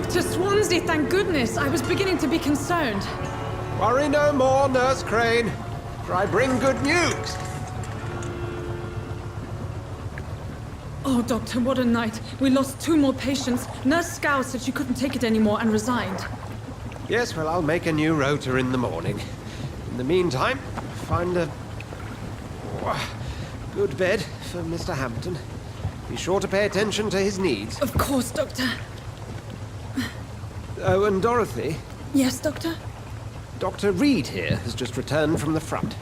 Dr. Swansea, thank goodness. I was beginning to be concerned. Worry no more, Nurse Crane, for I bring good news. Oh, Doctor, what a night. We lost 2 more patients. Nurse Scow said she couldn't take it anymore and resigned. Yes, well, I'll make a new rota in the morning. In the meantime, find a good bed for Mr. Hampton. Be sure to pay attention to his needs. Of course, Doctor. Oh, and Dorothy, Yes, Doctor? Dr. Reed here has just returned from the front.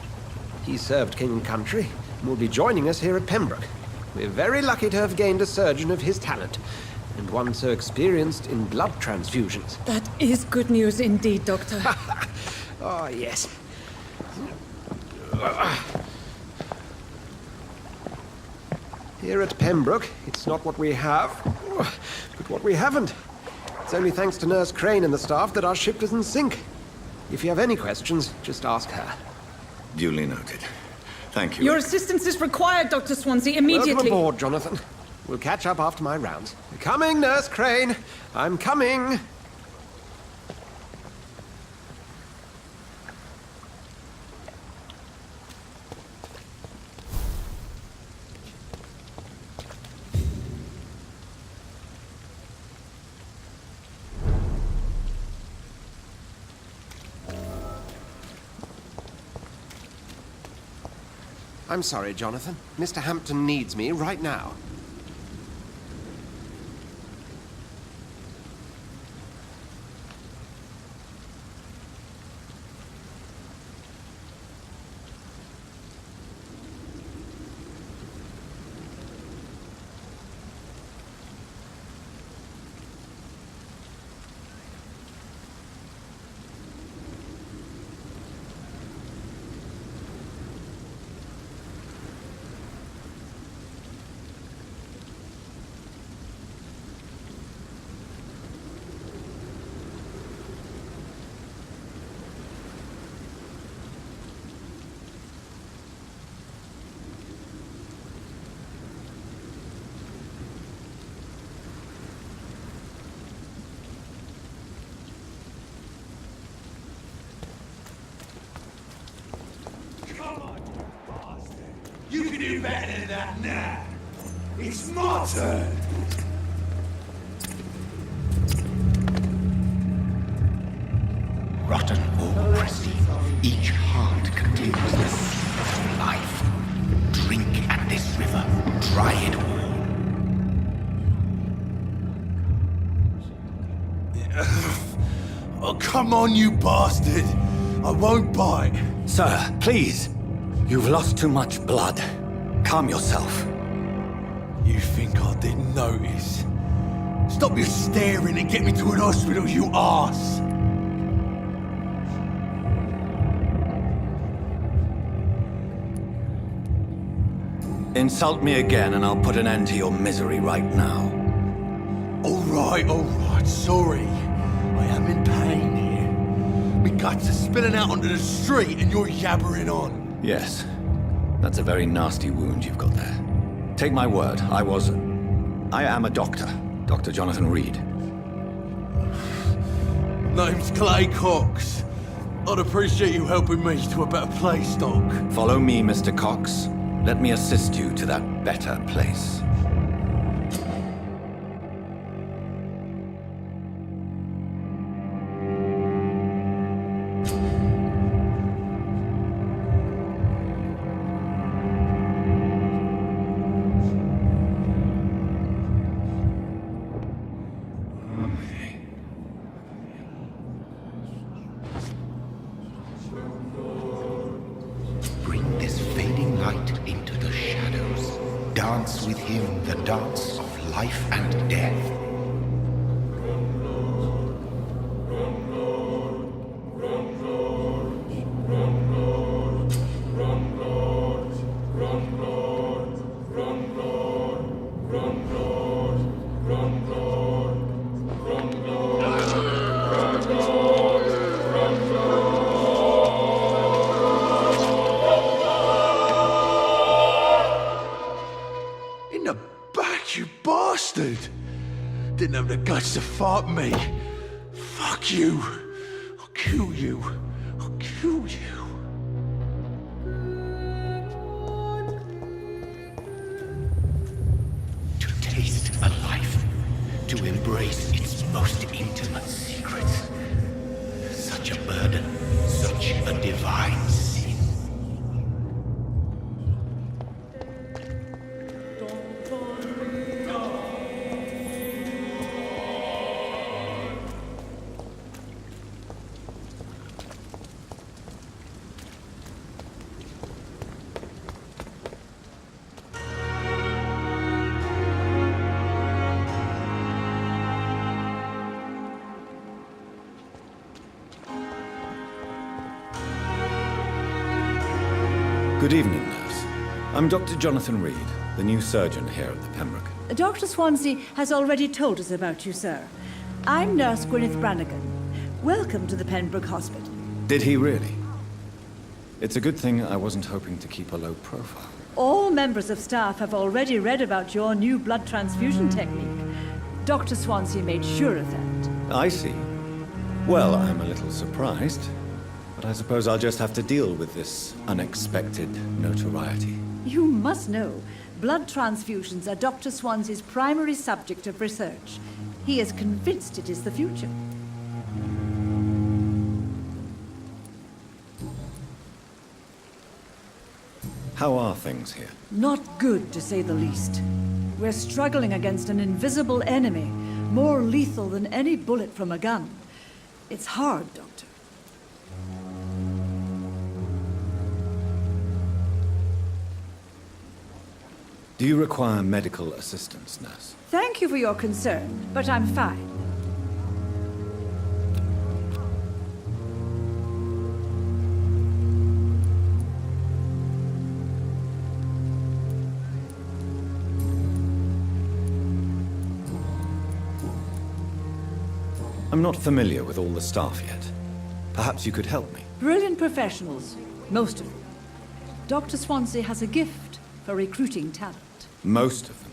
He served King and Country and will be joining us here at Pembroke. We're very lucky to have gained a surgeon of his talent, and one so experienced in blood transfusions. That is good news indeed, Doctor. Oh, yes. Here at Pembroke, it's not what we have, but what we haven't. It's only thanks to Nurse Crane and the staff that our ship doesn't sink. If you have any questions, just ask her. Duly noted. Thank you. Your assistance is required, Dr. Swansea, immediately. Welcome aboard, Jonathan. We'll catch up after my rounds. Coming, Nurse Crane. I'm coming. I'm sorry, Jonathan. Mr. Hampton needs me right now. You can do better than that now. It's my turn. Rotten or pristine, each heart contains the seed of life. Drink at this river, try it all. Oh, come on, you bastard. I won't bite. Sir, please. You've lost too much blood. Calm yourself. You think I didn't notice? Stop your staring and get me to an hospital, you arse! Insult me again and I'll put an end to your misery right now. Alright, sorry. I am in pain here. My guts are spilling out onto the street and you're yabbering on. Yes. That's a very nasty wound you've got there. Take my word, I am a doctor. Dr. Jonathan Reed. Name's Clay Cox. I'd appreciate you helping me to a better place, Doc. Follow me, Mr. Cox. Let me assist you to that better place. Bring this fading light into the shadows. Dance with him the dance of life and death. In the back, you bastard! didn't have the guts to fight me. Fuck you. I'll kill you. I'll kill you. To taste a life, to embrace its most intimate secrets. Such a burden, such a divine sin. Good evening, nurse. I'm Dr. Jonathan Reed, the new surgeon here at the Pembroke. Dr. Swansea has already told us about you, sir. I'm Nurse Gwyneth Brannigan. Welcome to the Pembroke Hospital. Did he really? It's a good thing I wasn't hoping to keep a low profile. All members of staff have already read about your new blood transfusion technique. Dr. Swansea made sure of that. I see. Well, I'm a little surprised, but I suppose I'll just have to deal with this unexpected notoriety. You must know, blood transfusions are Dr. Swansea's primary subject of research. He is convinced it is the future. How are things here? Not good, to say the least. We're struggling against an invisible enemy, more lethal than any bullet from a gun. It's hard, Doctor. Do you require medical assistance, nurse? Thank you for your concern, but I'm fine. I'm not familiar with all the staff yet. Perhaps you could help me. Brilliant professionals, most of them. Dr. Swansea has a gift for recruiting talent. Most of them.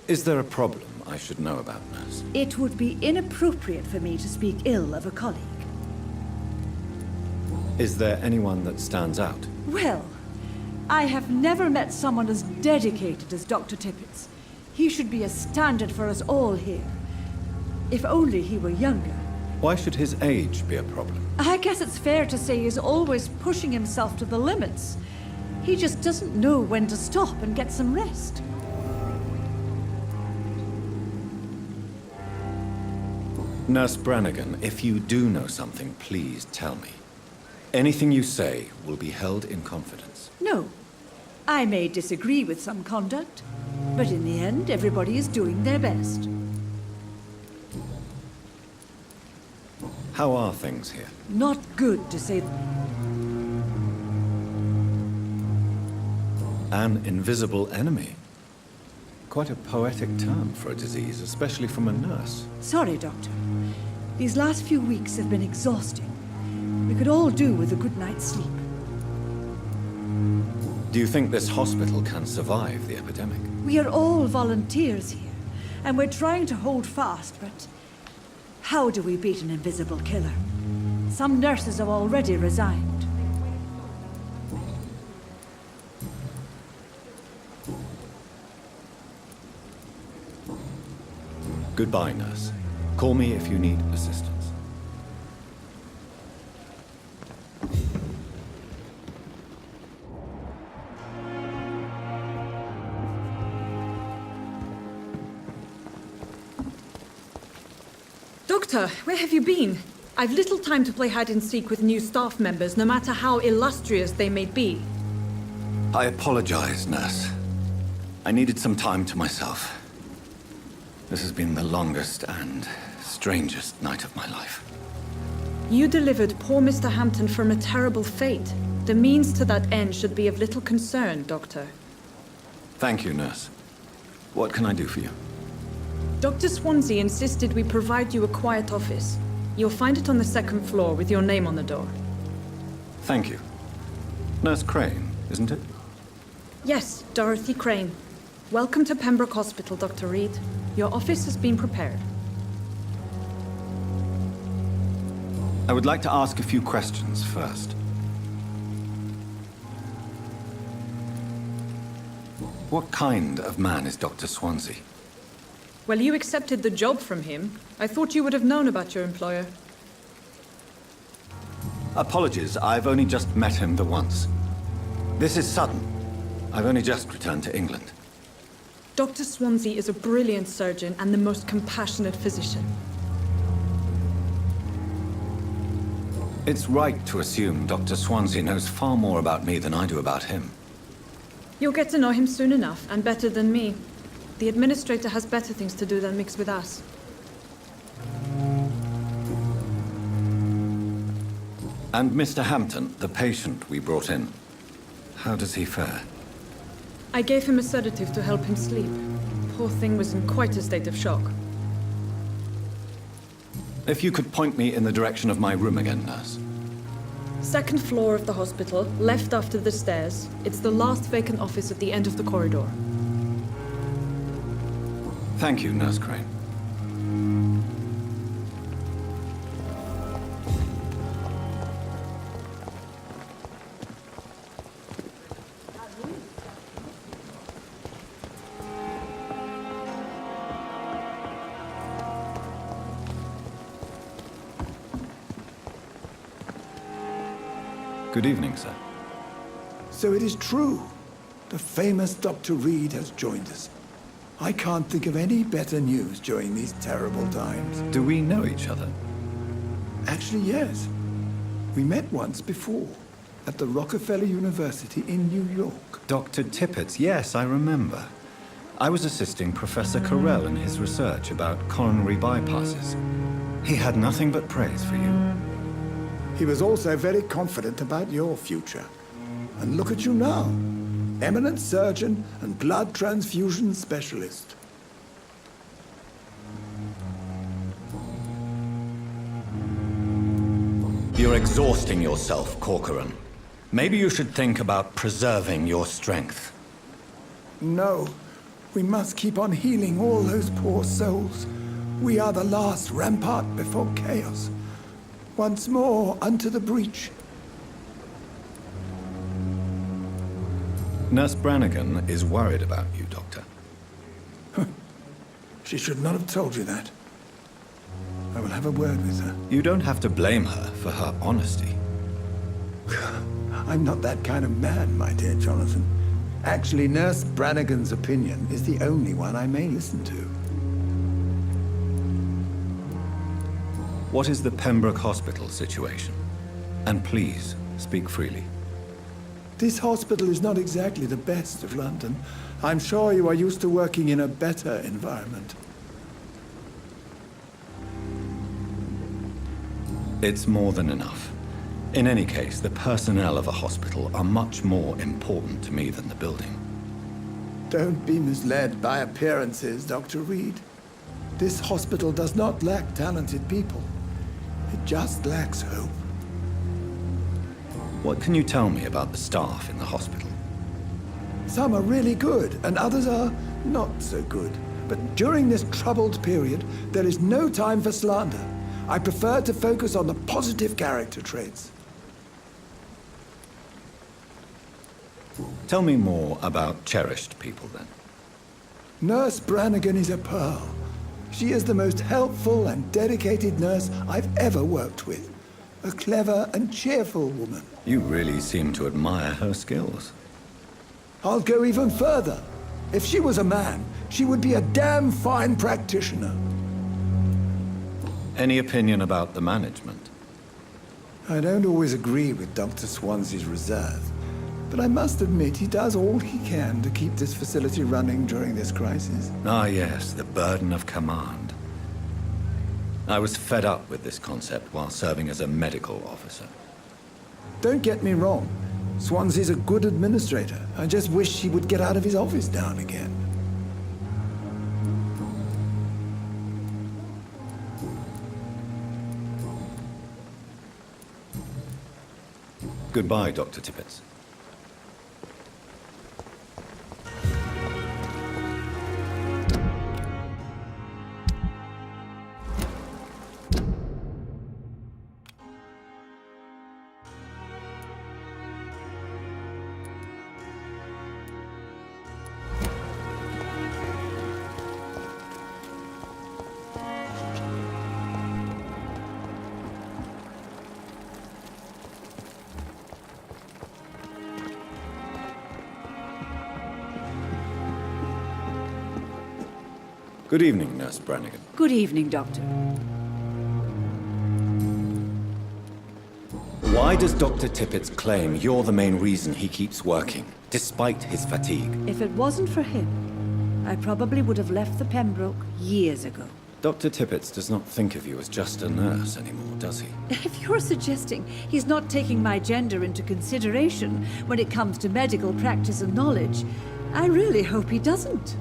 Is there a problem I should know about, nurse? It would be inappropriate for me to speak ill of a colleague. Is there anyone that stands out? Well, I have never met someone as dedicated as Dr. Tippett's. He should be a standard for us all here. If only he were younger. Why should his age be a problem? I guess it's fair to say he's always pushing himself to the limits. He just doesn't know when to stop and get some rest. Nurse Brannigan, if you do know something, please tell me. Anything you say will be held in confidence. No. I may disagree with some conduct, but in the end, everybody is doing their best. How are things here? Not good, to say. An invisible enemy. Quite a poetic term for a disease, especially from a nurse. Sorry, Doctor. These last few weeks have been exhausting. We could all do with a good night's sleep. Do you think this hospital can survive the epidemic? We are all volunteers here, and we're trying to hold fast, but how do we beat an invisible killer? Some nurses have already resigned. Goodbye, nurse. Call me if you need assistance. Doctor, where have you been? I've little time to play hide-and-seek with new staff members, no matter how illustrious they may be. I apologize, nurse. I needed some time to myself. This has been the longest and strangest night of my life. You delivered poor Mr. Hampton from a terrible fate. The means to that end should be of little concern, Doctor. Thank you, nurse. What can I do for you? Dr. Swansea insisted we provide you a quiet office. You'll find it on the second floor with your name on the door. Thank you. Nurse Crane, isn't it? Yes, Dorothy Crane. Welcome to Pembroke Hospital, Dr. Reed. Your office has been prepared. I would like to ask a few questions first. What kind of man is Dr. Swansea? Well, you accepted the job from him. I thought you would have known about your employer. Apologies, I've only just met him the once. This is sudden. I've only just returned to England. Dr. Swansea is a brilliant surgeon and the most compassionate physician. It's right to assume Dr. Swansea knows far more about me than I do about him. You'll get to know him soon enough, and better than me. The administrator has better things to do than mix with us. And Mr. Hampton, the patient we brought in, how does he fare? I gave him a sedative to help him sleep. Poor thing was in quite a state of shock. If you could point me in the direction of my room again, nurse. Second floor of the hospital, left after the stairs. It's the last vacant office at the end of the corridor. Thank you, Nurse Crane. Good evening, sir. So it is true. The famous Dr. Reed has joined us. I can't think of any better news during these terrible times. Do we know each other? Actually, yes. We met once before, at the Rockefeller University in New York. Dr. Tippett, yes, I remember. I was assisting Professor Carell in his research about coronary bypasses. He had nothing but praise for you. He was also very confident about your future. And look at you now. Eminent surgeon and blood transfusion specialist. You're exhausting yourself, Corcoran. Maybe you should think about preserving your strength. No, we must keep on healing all those poor souls. We are the last rampart before chaos. Once more unto the breach. Nurse Brannigan is worried about you, Doctor. She should not have told you that. I will have a word with her. You don't have to blame her for her honesty. I'm not that kind of man, my dear Jonathan. Actually, Nurse Brannigan's opinion is the only one I may listen to. What is the Pembroke Hospital situation? And please, speak freely. This hospital is not exactly the best of London. I'm sure you are used to working in a better environment. It's more than enough. In any case, the personnel of a hospital are much more important to me than the building. Don't be misled by appearances, Dr. Reed. This hospital does not lack talented people. It just lacks hope. What can you tell me about the staff in the hospital? Some are really good, and others are not so good. But during this troubled period, there is no time for slander. I prefer to focus on the positive character traits. Tell me more about cherished people, then. Nurse Brannigan is a pearl. She is the most helpful and dedicated nurse I've ever worked with. A clever and cheerful woman. You really seem to admire her skills. I'll go even further. If she was a man, she would be a damn fine practitioner. Any opinion about the management? I don't always agree with Dr. Swansea's reserve, but I must admit he does all he can to keep this facility running during this crisis. Ah, yes, the burden of command. I was fed up with this concept while serving as a medical officer. Don't get me wrong. Swansea's a good administrator. I just wish he would get out of his office now and again. Goodbye, Dr. Tippett. Good evening, Nurse Brannigan. Good evening, Doctor. Why does Dr. Tippett's claim you're the main reason he keeps working, despite his fatigue? If it wasn't for him, I probably would have left the Pembroke years ago. Dr. Tippett does not think of you as just a nurse anymore, does he? If you're suggesting he's not taking my gender into consideration when it comes to medical practice and knowledge, I really hope he doesn't.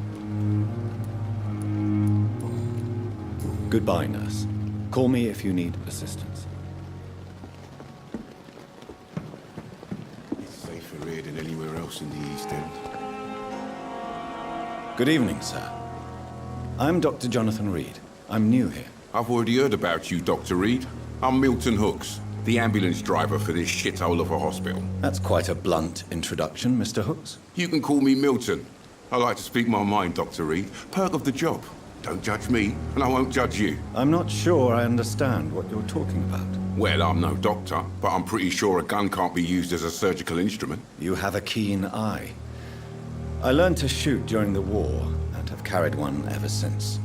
Goodbye, nurse. Call me if you need assistance. It's safer here than anywhere else in the East End. Good evening, sir. I'm Dr. Jonathan Reed. I'm new here. I've already heard about you, Dr. Reed. I'm Milton Hooks, the ambulance driver for this shithole of a hospital. That's quite a blunt introduction, Mr. Hooks. You can call me Milton. I like to speak my mind, Dr. Reed. Perk of the job. Don't judge me, and I won't judge you. I'm not sure I understand what you're talking about. Well, I'm no doctor, but I'm pretty sure a gun can't be used as a surgical instrument. You have a keen eye. I learned to shoot during the war, and have carried one ever since.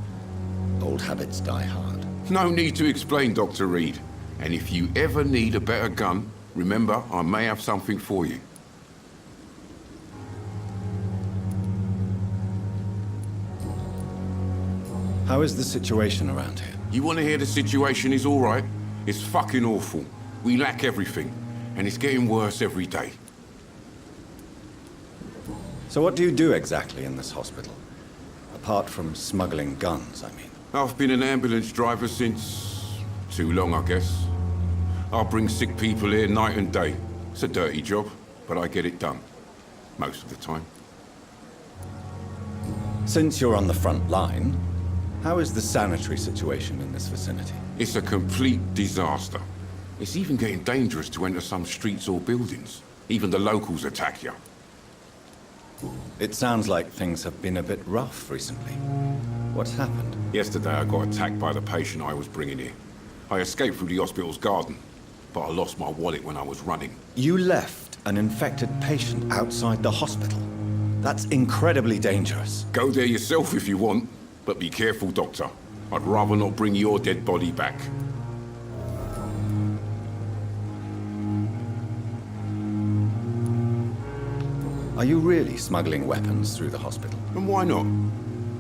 Old habits die hard. No need to explain, Dr. Reed. And if you ever need a better gun, remember, I may have something for you. How is the situation around here? You want to hear the situation is all right? It's fucking awful. We lack everything, and it's getting worse every day. So what do you do exactly in this hospital? Apart from smuggling guns, I mean. I've been an ambulance driver since... too long, I guess. I bring sick people here night and day. It's a dirty job, but I get it done. Most of the time. Since you're on the front line, how is the sanitary situation in this vicinity? It's a complete disaster. It's even getting dangerous to enter some streets or buildings. Even the locals attack you. It sounds like things have been a bit rough recently. What's happened? Yesterday I got attacked by the patient I was bringing here. I escaped through the hospital's garden, but I lost my wallet when I was running. You left an infected patient outside the hospital? That's incredibly dangerous. Go there yourself if you want, but be careful, Doctor. I'd rather not bring your dead body back. Are you really smuggling weapons through the hospital? And why not?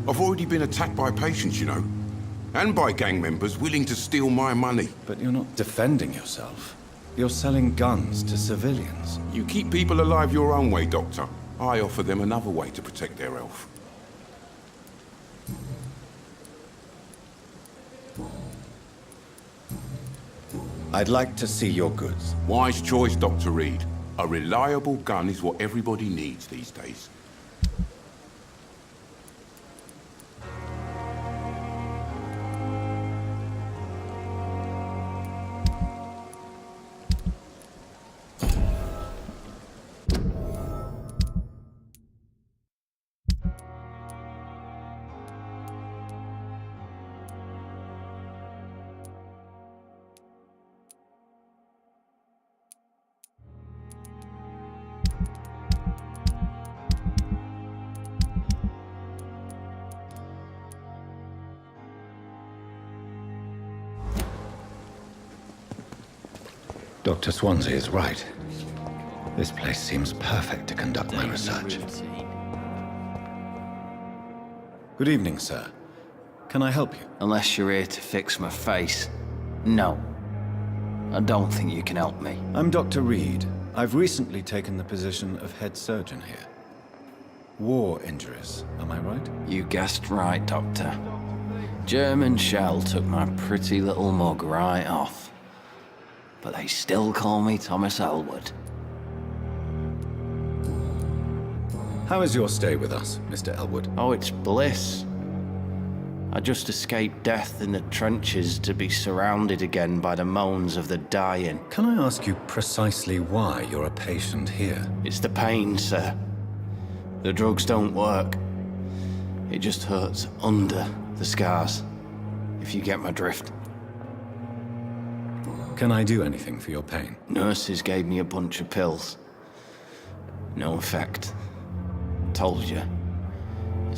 I've already been attacked by patients, you know. And by gang members willing to steal my money. But you're not defending yourself. You're selling guns to civilians. You keep people alive your own way, Doctor. I offer them another way to protect their health. I'd like to see your goods. Wise choice, Dr. Reed. A reliable gun is what everybody needs these days. Dr. Swansea is right. This place seems perfect to conduct my research. Good evening, sir. Can I help you? Unless you're here to fix my face. No. I don't think you can help me. I'm Dr. Reed. I've recently taken the position of head surgeon here. War injuries, am I right? You guessed right, Doctor. German shell took my pretty little mug right off. But they still call me Thomas Elwood. How is your stay with us, Mr. Elwood? Oh, it's bliss. I just escaped death in the trenches to be surrounded again by the moans of the dying. Can I ask you precisely why you're a patient here? It's the pain, sir. The drugs don't work. It just hurts under the scars, if you get my drift. Can I do anything for your pain? Nurses gave me a bunch of pills. No effect. Told you.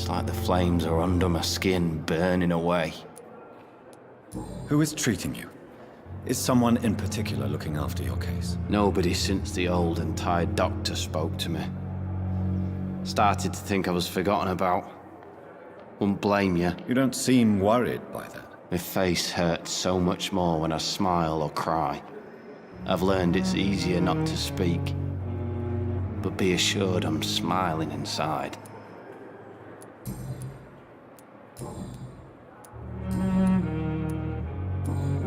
It's like the flames are under my skin, burning away. Who is treating you? Is someone in particular looking after your case? Nobody since the old and tired doctor spoke to me. Started to think I was forgotten about. Wouldn't blame you. You don't seem worried by that. My face hurts so much more when I smile or cry. I've learned it's easier not to speak. But be assured I'm smiling inside.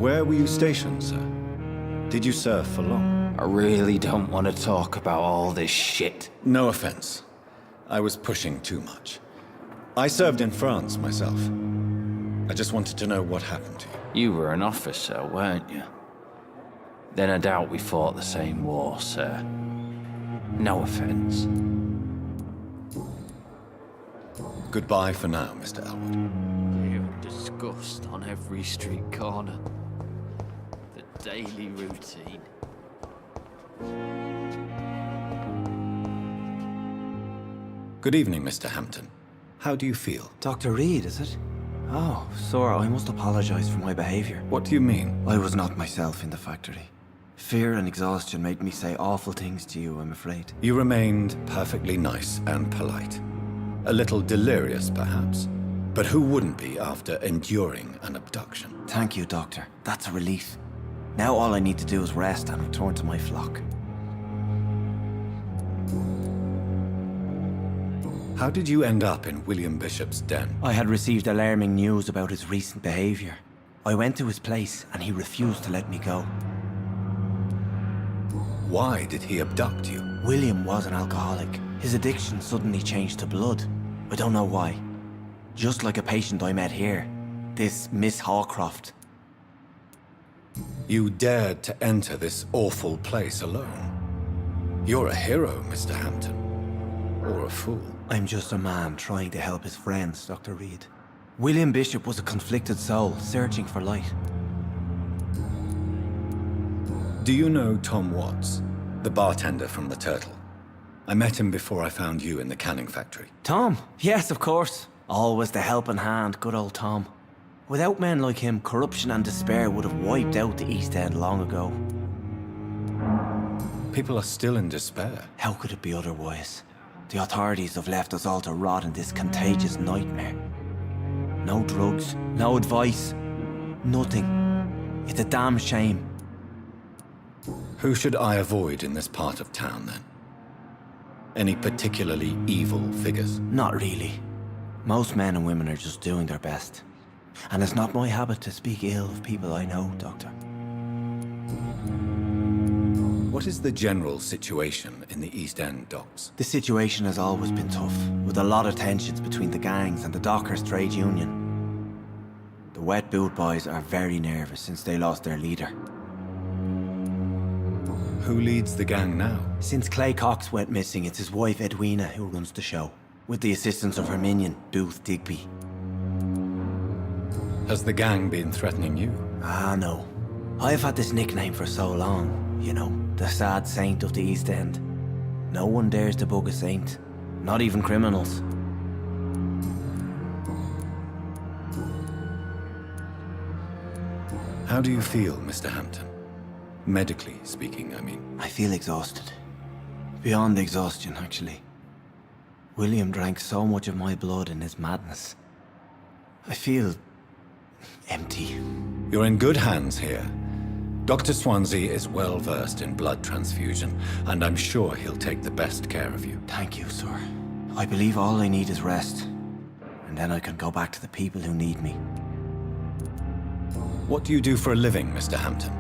Where were you stationed, sir? Did you serve for long? I really don't want to talk about all this shit. No offense. I was pushing too much. I served in France myself. I just wanted to know what happened to you. You were an officer, weren't you? Then I doubt we fought the same war, sir. No offense. Goodbye for now, Mr. Elwood. Pure disgust on every street corner. The daily routine. Good evening, Mr. Hampton. How do you feel? Dr. Reed, is it? Oh, sir, I must apologize for my behavior. What do you mean? I was not myself in the factory. Fear and exhaustion made me say awful things to you, I'm afraid. You remained perfectly nice and polite. A little delirious, perhaps. But who wouldn't be after enduring an abduction? Thank you, Doctor. That's a relief. Now all I need to do is rest and return to my flock. How did you end up in William Bishop's den? I had received alarming news about his recent behavior. I went to his place and he refused to let me go. Why did he abduct you? William was an alcoholic. His addiction suddenly changed to blood. I don't know why. Just like a patient I met here. This Miss Hawcroft. You dared to enter this awful place alone. You're a hero, Mr. Hampton. Or a fool. I'm just a man trying to help his friends, Dr. Reed. William Bishop was a conflicted soul, searching for light. Do you know Tom Watts, the bartender from the Turtle? I met him before I found you in the canning factory. Tom? Yes, of course. Always the helping hand, good old Tom. Without men like him, corruption and despair would have wiped out the East End long ago. People are still in despair. How could it be otherwise? The authorities have left us all to rot in this contagious nightmare. No drugs, no advice, nothing. It's a damn shame. Who should I avoid in this part of town, then? Any particularly evil figures? Not really. Most men and women are just doing their best. And it's not my habit to speak ill of people I know, Doctor. What is the general situation in the East End docks? The situation has always been tough, with a lot of tensions between the gangs and the Dockers' trade union. The Wet Boot Boys are very nervous since they lost their leader. Who leads the gang now? Since Clay Cox went missing, it's his wife Edwina who runs the show, with the assistance of her minion, Booth Digby. Has the gang been threatening you? Ah, no. I've had this nickname for so long, you know, the sad saint of the East End. No one dares to bug a saint, not even criminals. How do you feel, Mr. Hampton? Medically speaking, I mean. I feel exhausted. Beyond exhaustion, actually. William drank so much of my blood in his madness. I feel empty. You're in good hands here. Dr. Swansea is well versed in blood transfusion, and I'm sure he'll take the best care of you. Thank you, sir. I believe all I need is rest. And then I can go back to the people who need me. What do you do for a living, Mr. Hampton?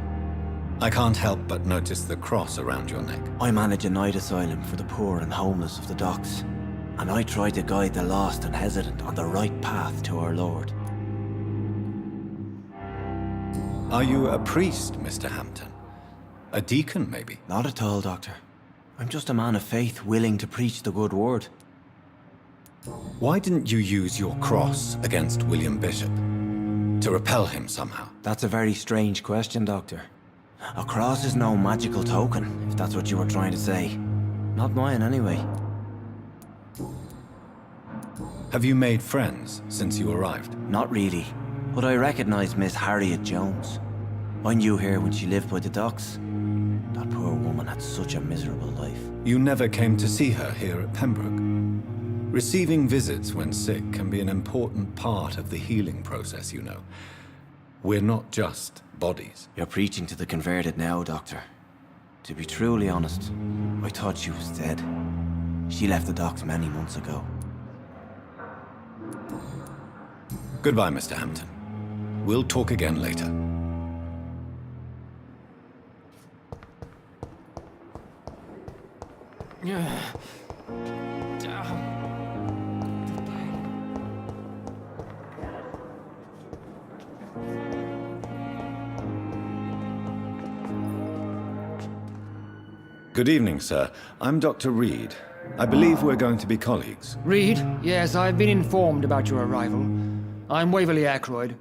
I can't help but notice the cross around your neck. I manage a night asylum for the poor and homeless of the docks. And I try to guide the lost and hesitant on the right path to our Lord. Are you a priest, Mr. Hampton? A deacon, maybe? Not at all, Doctor. I'm just a man of faith willing to preach the good word. Why didn't you use your cross against William Bishop? To repel him somehow? That's a very strange question, Doctor. A cross is no magical token, if that's what you were trying to say. Not mine, anyway. Have you made friends since you arrived? Not really, but I recognize Miss Harriet Jones. I knew her when she lived by the docks. That poor woman had such a miserable life. You never came to see her here at Pembroke. Receiving visits when sick can be an important part of the healing process, you know. We're not just bodies. You're preaching to the converted now, Doctor. To be truly honest, I thought she was dead. She left the docks many months ago. Goodbye, Mr. Hampton. We'll talk again later. Good evening, sir. I'm Dr. Reed. I believe we're going to be colleagues. Reed? Yes, I've been informed about your arrival. I'm Waverly Ackroyd.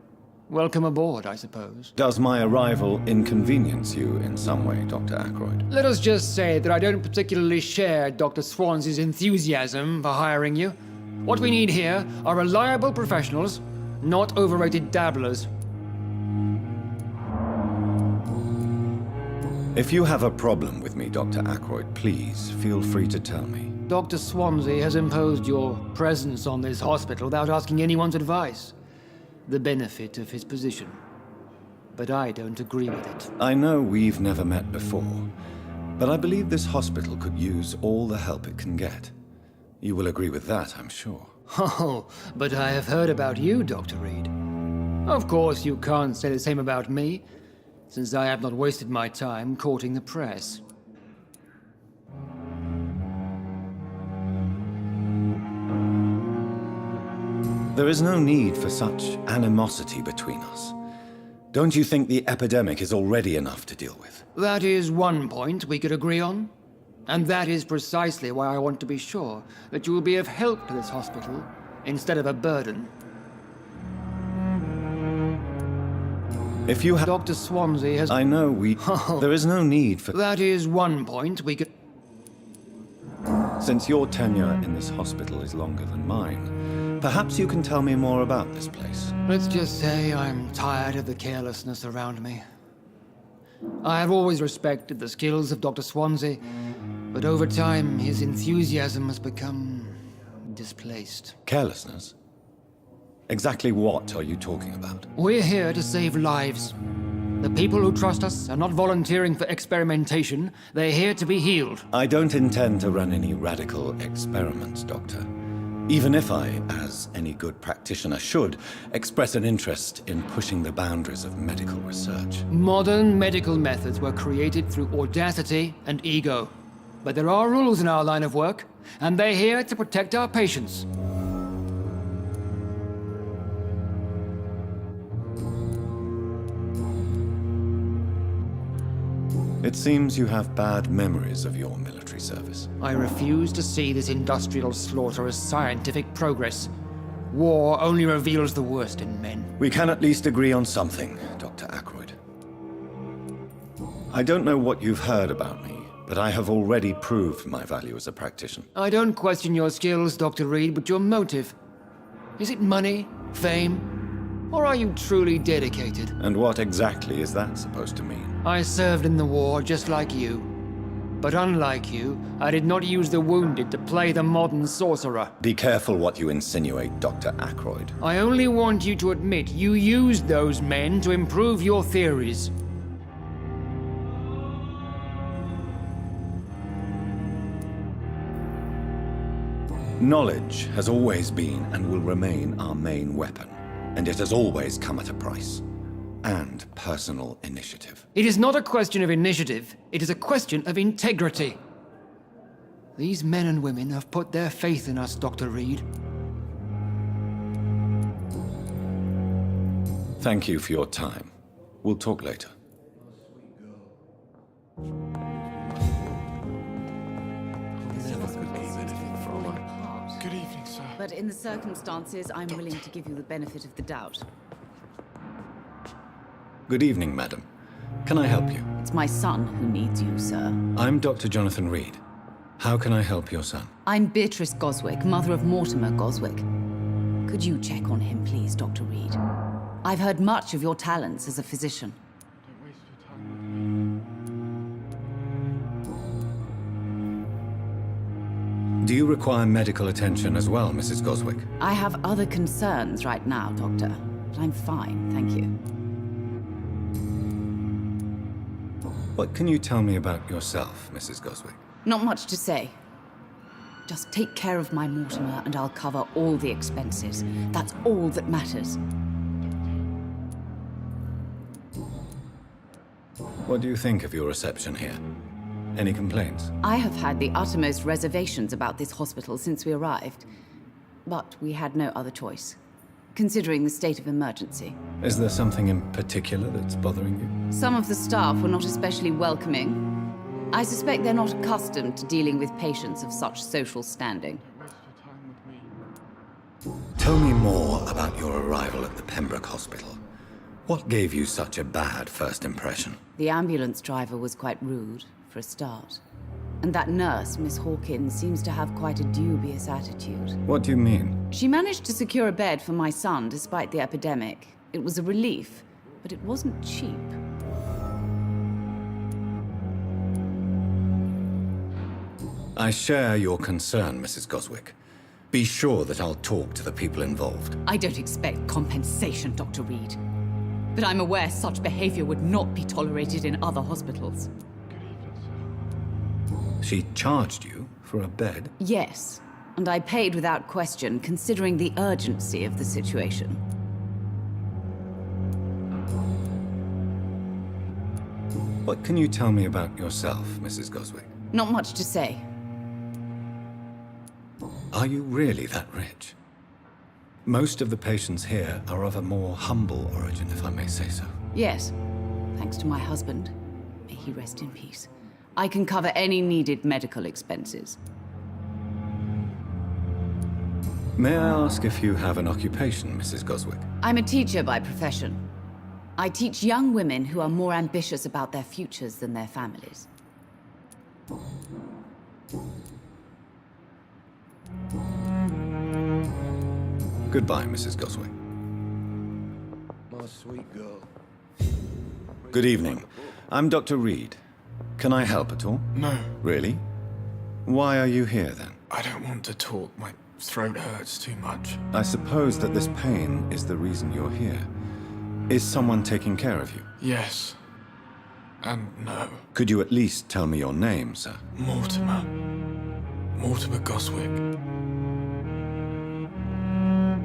Welcome aboard, I suppose. Does my arrival inconvenience you in some way, Dr. Ackroyd? Let us just say that I don't particularly share Dr. Swansea's enthusiasm for hiring you. What we need here are reliable professionals, not overrated dabblers. If you have a problem with me, Dr. Ackroyd, please feel free to tell me. Dr. Swansea has imposed your presence on this hospital without asking anyone's advice. The benefit of his position. But I don't agree with it. I know we've never met before, but I believe this hospital could use all the help it can get. You will agree with that, I'm sure. Oh, but I have heard about you, Dr. Reed. Of course, you can't say the same about me, since I have not wasted my time courting the press. There is no need for such animosity between us. Don't you think the epidemic is already enough to deal with? That is one point we could agree on. And that is precisely why I want to be sure that you will be of help to this hospital, instead of a burden. If you have... Dr. Swansea has... I know we... There is no need for... That is one point we could... Since your tenure in this hospital is longer than mine, perhaps you can tell me more about this place. Let's just say I'm tired of the carelessness around me. I have always respected the skills of Dr. Swansea, but over time his enthusiasm has become displaced. Carelessness? Exactly what are you talking about? We're here to save lives. The people who trust us are not volunteering for experimentation. They're here to be healed. I don't intend to run any radical experiments, Doctor. Even if I, as any good practitioner should, express an interest in pushing the boundaries of medical research. Modern medical methods were created through audacity and ego. But there are rules in our line of work, and they're here to protect our patients. It seems you have bad memories of your military service. I refuse to see this industrial slaughter as scientific progress. War only reveals the worst in men. We can at least agree on something, Dr. Ackroyd. I don't know what you've heard about me, but I have already proved my value as a practitioner. I don't question your skills, Dr. Reed, but your motive. Is it money, fame, or are you truly dedicated? And what exactly is that supposed to mean? I served in the war just like you. But unlike you, I did not use the wounded to play the modern sorcerer. Be careful what you insinuate, Dr. Ackroyd. I only want you to admit you used those men to improve your theories. Knowledge has always been and will remain our main weapon, and it has always come at a price. And personal initiative. It is not a question of initiative, it is a question of integrity. These men and women have put their faith in us, Dr. Reed. Thank you for your time. We'll talk later. Good evening, sir. But in the circumstances, I'm willing to give you the benefit of the doubt. Good evening, madam. Can I help you? It's my son who needs you, sir. I'm Dr. Jonathan Reed. How can I help your son? I'm Beatrice Goswick, mother of Mortimer Goswick. Could you check on him, please, Dr. Reed? I've heard much of your talents as a physician. Do you require medical attention as well, Mrs. Goswick? I have other concerns right now, Doctor. But I'm fine, thank you. What can you tell me about yourself, Mrs. Goswick? Not much to say. Just take care of my Mortimer and I'll cover all the expenses. That's all that matters. What do you think of your reception here? Any complaints? I have had the uttermost reservations about this hospital since we arrived. But we had no other choice, considering the state of emergency. Is there something in particular that's bothering you? Some of the staff were not especially welcoming. I suspect they're not accustomed to dealing with patients of such social standing. Tell me more about your arrival at the Pembroke Hospital. What gave you such a bad first impression? The ambulance driver was quite rude, for a start. And that nurse, Miss Hawkins, seems to have quite a dubious attitude. What do you mean? She managed to secure a bed for my son despite the epidemic. It was a relief, but it wasn't cheap. I share your concern, Mrs. Goswick. Be sure that I'll talk to the people involved. I don't expect compensation, Dr. Reed. But I'm aware such behavior would not be tolerated in other hospitals. She charged you for a bed? Yes, and I paid without question, considering the urgency of the situation. What can you tell me about yourself, Mrs. Goswick? Not much to say. Are you really that rich? Most of the patients here are of a more humble origin, if I may say so. Yes, thanks to my husband. May he rest in peace. I can cover any needed medical expenses. May I ask if you have an occupation, Mrs. Goswick? I'm a teacher by profession. I teach young women who are more ambitious about their futures than their families. Goodbye, Mrs. Goswick. My sweet girl. Good evening. I'm Dr. Reed. Can I help at all? No. Really? Why are you here, then? I don't want to talk. My throat hurts too much. I suppose that this pain is the reason you're here. Is someone taking care of you? Yes. And no. Could you at least tell me your name, sir? Mortimer. Mortimer Goswick.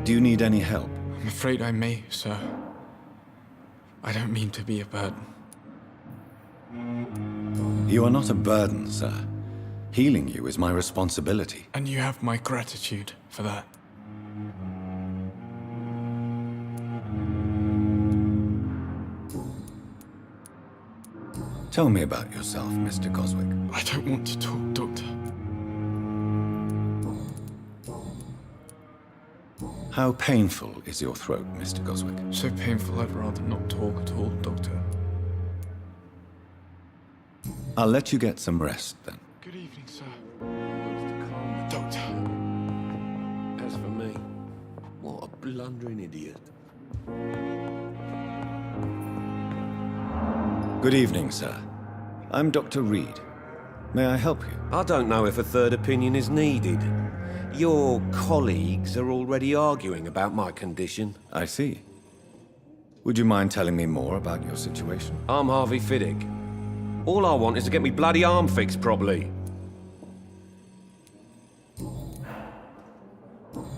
Do you need any help? I'm afraid I may, sir. I don't mean to be a burden. You are not a burden, sir. Healing you is my responsibility. And you have my gratitude for that. Tell me about yourself, Mr. Goswick. I don't want to talk, Doctor. How painful is your throat, Mr. Goswick? So painful I'd rather not talk at all, Doctor. I'll let you get some rest, then. Good evening, sir. Doctor. As for me, what a blundering idiot. Good evening, sir. I'm Dr. Reed. May I help you? I don't know if a third opinion is needed. Your colleagues are already arguing about my condition. I see. Would you mind telling me more about your situation? I'm Harvey Fiddick. All I want is to get me bloody arm fixed properly.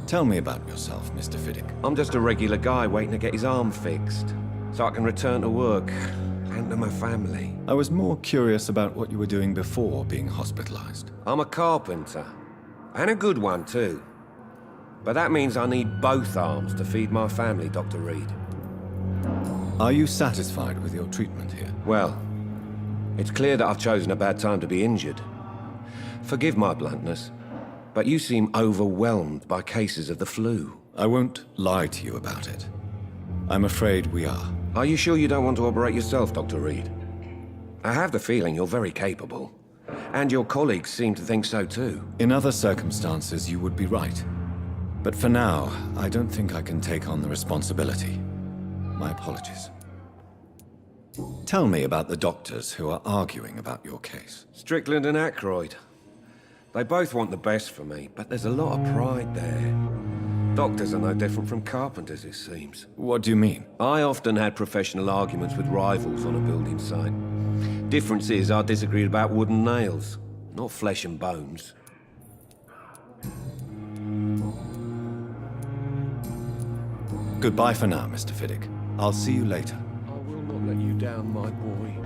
Tell me about yourself, Mr. Fiddick. I'm just a regular guy waiting to get his arm fixed, so I can return to work and to my family. I was more curious about what you were doing before being hospitalized. I'm a carpenter, and a good one too. But that means I need both arms to feed my family, Dr. Reed. Are you satisfied with your treatment here? Well, it's clear that I've chosen a bad time to be injured. Forgive my bluntness, but you seem overwhelmed by cases of the flu. I won't lie to you about it. I'm afraid we are. Are you sure you don't want to operate yourself, Dr. Reed? I have the feeling you're very capable. And your colleagues seem to think so too. In other circumstances, you would be right. But for now, I don't think I can take on the responsibility. My apologies. Tell me about the doctors who are arguing about your case. Strickland and Aykroyd. They both want the best for me, but there's a lot of pride there. Doctors are no different from carpenters, it seems. What do you mean? I often had professional arguments with rivals on a building site. Difference is I disagreed about wooden nails, not flesh and bones. Goodbye for now, Mr. Fiddick. I'll see you later. I will not let you down, my boy.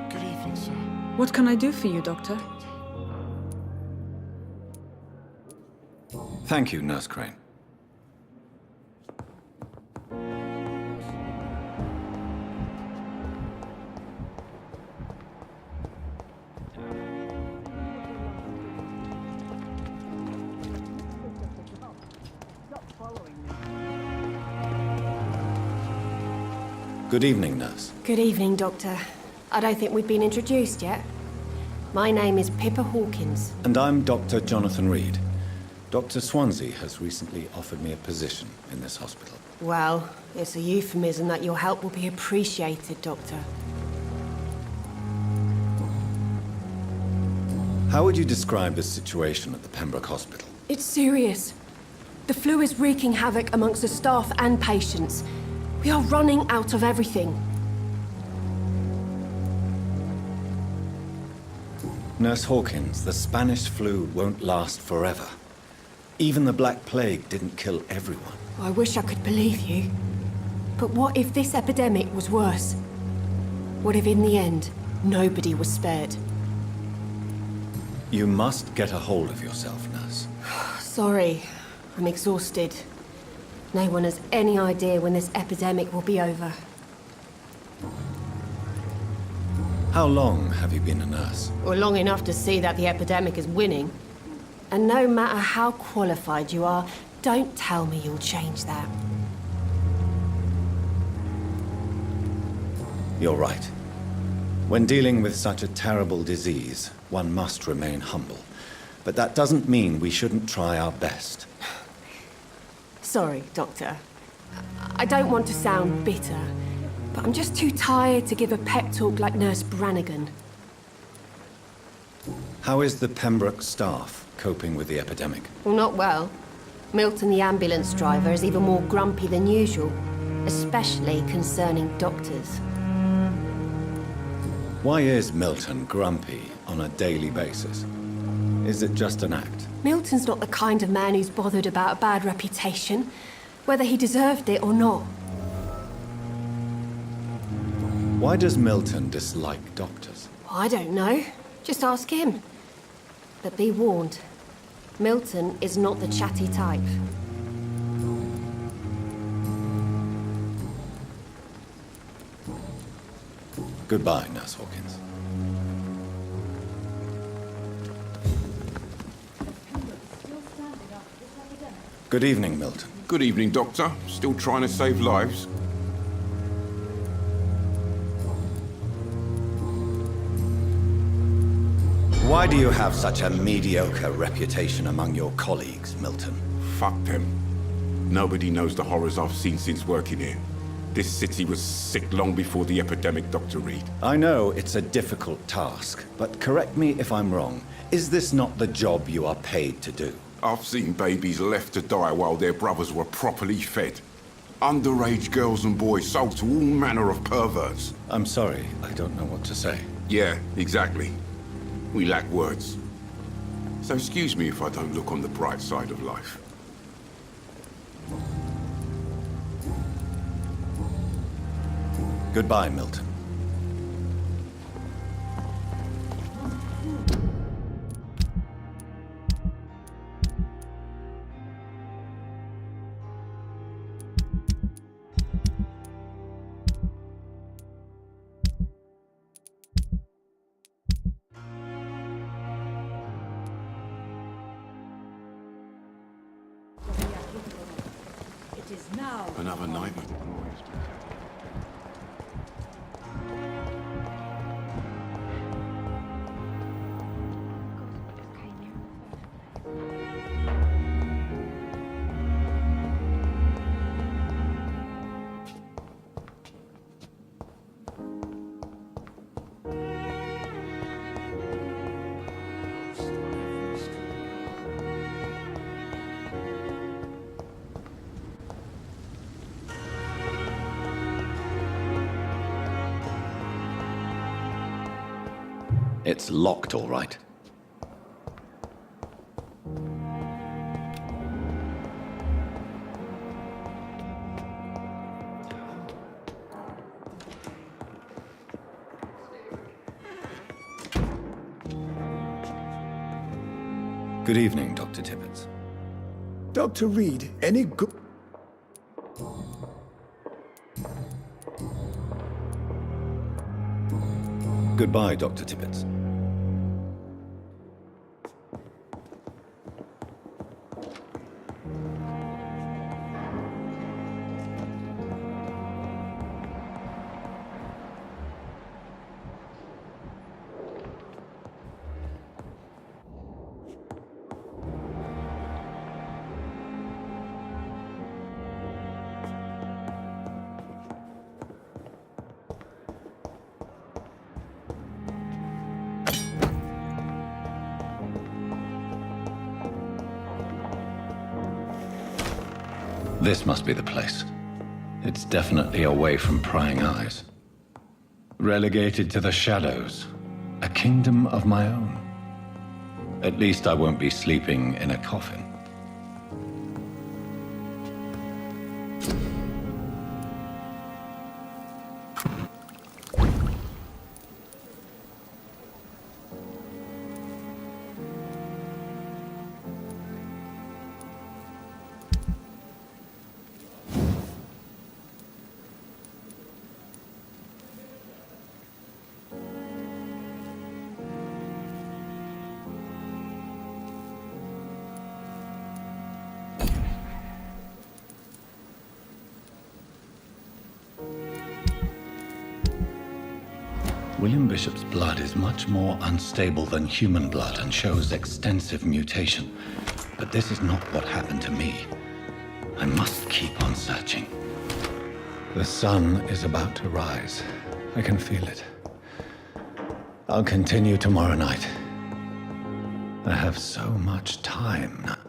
Good evening, sir. What can I do for you, Doctor? Thank you, Nurse Crane. Good evening, Nurse. Good evening, Doctor. I don't think we've been introduced yet. My name is Pippa Hawkins. And I'm Dr. Jonathan Reed. Dr. Swansea has recently offered me a position in this hospital. Well, it's a euphemism that your help will be appreciated, Doctor. How would you describe the situation at the Pembroke Hospital? It's serious. The flu is wreaking havoc amongst the staff and patients. We are running out of everything. Nurse Hawkins, the Spanish flu won't last forever. Even the Black Plague didn't kill everyone. I wish I could believe you. But what if this epidemic was worse? What if in the end, nobody was spared? You must get a hold of yourself, Nurse. Sorry, I'm exhausted. No one has any idea when this epidemic will be over. How long have you been a nurse? Well, long enough to see that the epidemic is winning. And no matter how qualified you are, don't tell me you'll change that. You're right. When dealing with such a terrible disease, one must remain humble. But that doesn't mean we shouldn't try our best. Sorry, Doctor. I don't want to sound bitter, but I'm just too tired to give a pep talk like Nurse Brannigan. How is the Pembroke staff coping with the epidemic? Well, not well. Milton, the ambulance driver, is even more grumpy than usual, especially concerning doctors. Why is Milton grumpy on a daily basis? Is it just an act? Milton's not the kind of man who's bothered about a bad reputation, whether he deserved it or not. Why does Milton dislike doctors? I don't know. Just ask him. But be warned, Milton is not the chatty type. Goodbye, Nurse Hawkins. Good evening, Milton. Good evening, Doctor. Still trying to save lives? Why do you have such a mediocre reputation among your colleagues, Milton? Fuck them. Nobody knows the horrors I've seen since working here. This city was sick long before the epidemic, Dr. Reed. I know it's a difficult task, but correct me if I'm wrong. Is this not the job you are paid to do? I've seen babies left to die while their brothers were properly fed. Underage girls and boys sold to all manner of perverts. I'm sorry, I don't know what to say. Yeah, exactly. We lack words. So excuse me if I don't look on the bright side of life. Goodbye, Milton. It is now. Another nightmare. It's locked, all right. Good evening, Dr. Tippett. Dr. Reed, any good... Goodbye, Dr. Tippett. This must be the place. It's definitely away from prying eyes. Relegated to the shadows. A kingdom of my own. At least I won't be sleeping in a coffin. William Bishop's blood is much more unstable than human blood and shows extensive mutation. But this is not what happened to me. I must keep on searching. The sun is about to rise. I can feel it. I'll continue tomorrow night. I have so much time now.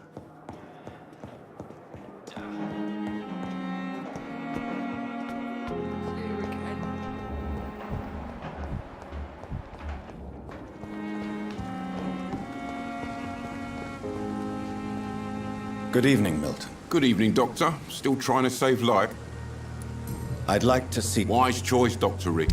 Good evening, Milton. Good evening, Doctor. Still trying to save life? I'd like to see... Wise choice, Dr. Rick.